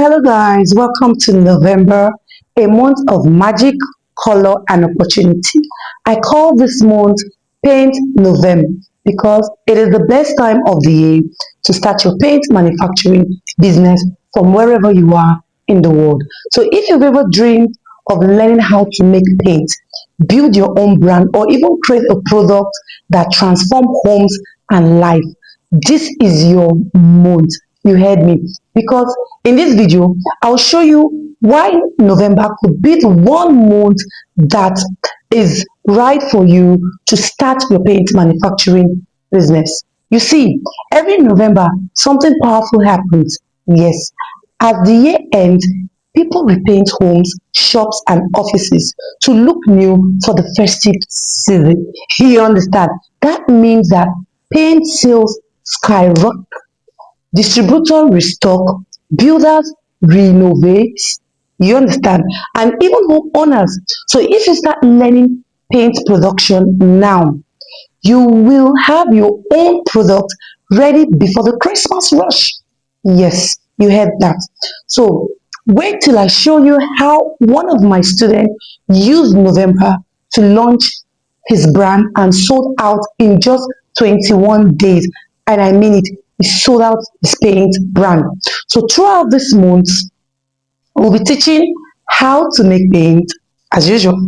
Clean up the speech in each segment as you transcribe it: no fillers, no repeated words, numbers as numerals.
Hello guys, welcome to November, a month of magic, color and opportunity. I call this month Paint Novem because it is the best time of the year to start your paint manufacturing business from wherever you are in the world. So if you've ever dreamed of learning how to make paint, build your own brand or even create a product that transforms homes and life, this is your month. You heard me. Because in this video, I'll show you why November could be the one month that is right for you to start your paint manufacturing business. You see, every November, something powerful happens. Yes, as the year ends, people repaint homes, shops, and offices to look new for the festive season. You understand? That means that paint sales skyrocket, distributor restock, builders renovate, you understand, and even homeowners. So if you start learning paint production now, you will have your own product ready before the Christmas rush. Yes, you heard that. So wait till I show you how one of my students used November to launch his brand and sold out in just 21 days. And I mean it, he sold out his paint brand. So throughout this month, we'll be teaching how to make paint as usual.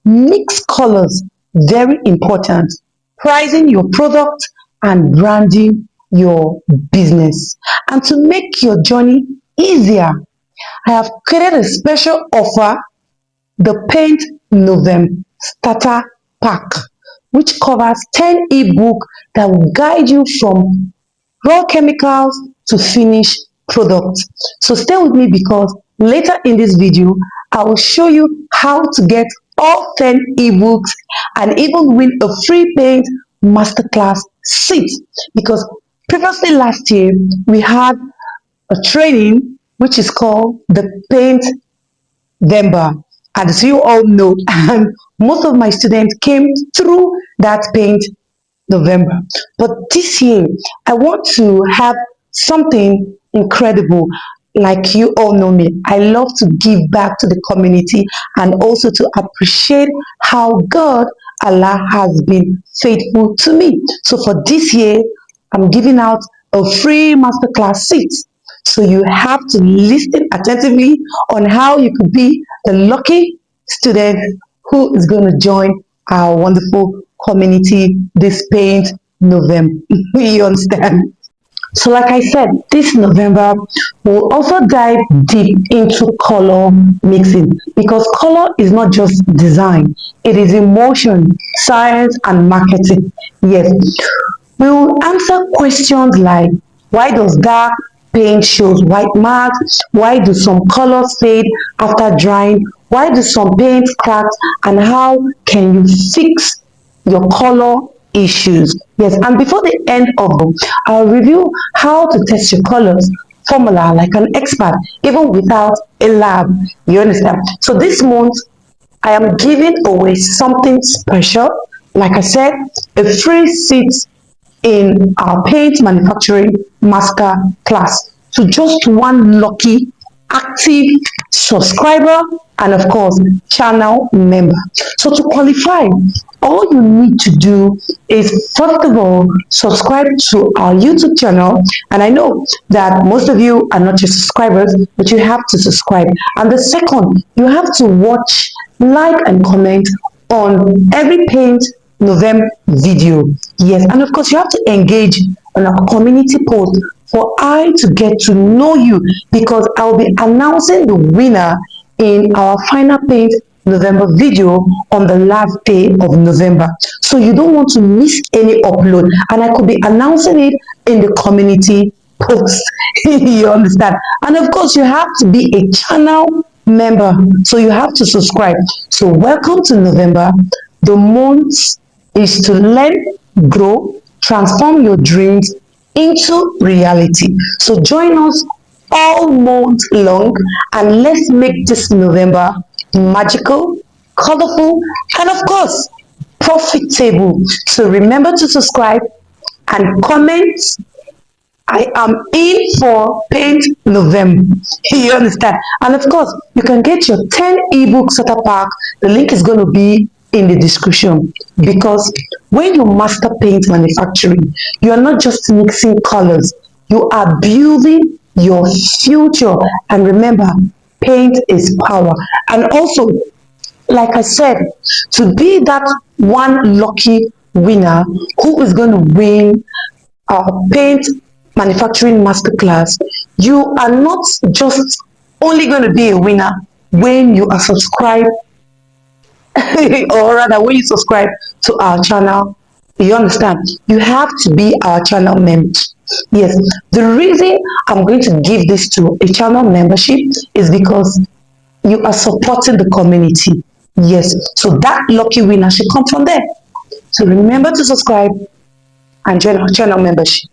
Mix colors, very important. Pricing your product and branding your business. And to make your journey easier, I have created a special offer, the Paint Novem Starter Pack, which covers 10 ebooks that will guide you from raw chemicals to finished products. So stay with me because later in this video, I will show you how to get all 10 ebooks and even win a free paint masterclass seat. Because previously last year, we had a training which is called the Paint November. As you all know, and most of my students came through that Paint November. But this year, I want to have something incredible. Like you all know me, I love to give back to the community and also to appreciate how God, Allah has been faithful to me. So for this year, I'm giving out a free masterclass seat. So you have to listen attentively on how you could be the lucky student who is going to join our wonderful community this Paint November. You understand? So like I said, this November we'll also dive deep into color mixing because color is not just design, it is emotion, science and marketing. Yes, we will answer questions like why does dark paint shows white marks, why do some colors fade after drying, why do some paints crack, and how can you fix your color issues. Yes, and before the end of them, I'll review how to test your colors formula like an expert, even without a lab. You understand? So this month, I am giving away something special. Like I said, a free seat in our paint manufacturing master class to just one lucky active subscriber and of course channel member. So to qualify, all you need to do is first of all subscribe to our YouTube channel, and I know that most of you are not your subscribers, but you have to subscribe. And the second, you have to watch, like and comment on every Paint November video. Yes, and of course you have to engage on our community post for I to get to know you because I'll be announcing the winner in our final Paint November video on the last day of November. So you don't want to miss any upload, and I could be announcing it in the community post. You understand? And of course you have to be a channel member, so you have to subscribe. So welcome to November. The month is to learn, grow, transform your dreams into reality. So join us all month long and let's make this November magical, colorful, and of course profitable. So remember to subscribe and comment I am in for Paint November. You understand? And of course, you can get your 10 ebook starter pack. The link is going to be in the description, because when you master paint manufacturing, you are not just mixing colors, you are building your future. And remember, paint is power. And also, like I said, to be that one lucky winner who is going to win our Paint Manufacturing Masterclass, you are not just only going to be a winner when you are subscribed, or rather, when you subscribe to our channel. You understand? You have to be our channel member. Yes, the reason I'm going to give this to a channel membership is because you are supporting the community. Yes, so that lucky winner should come from there. So remember to subscribe and join our channel membership.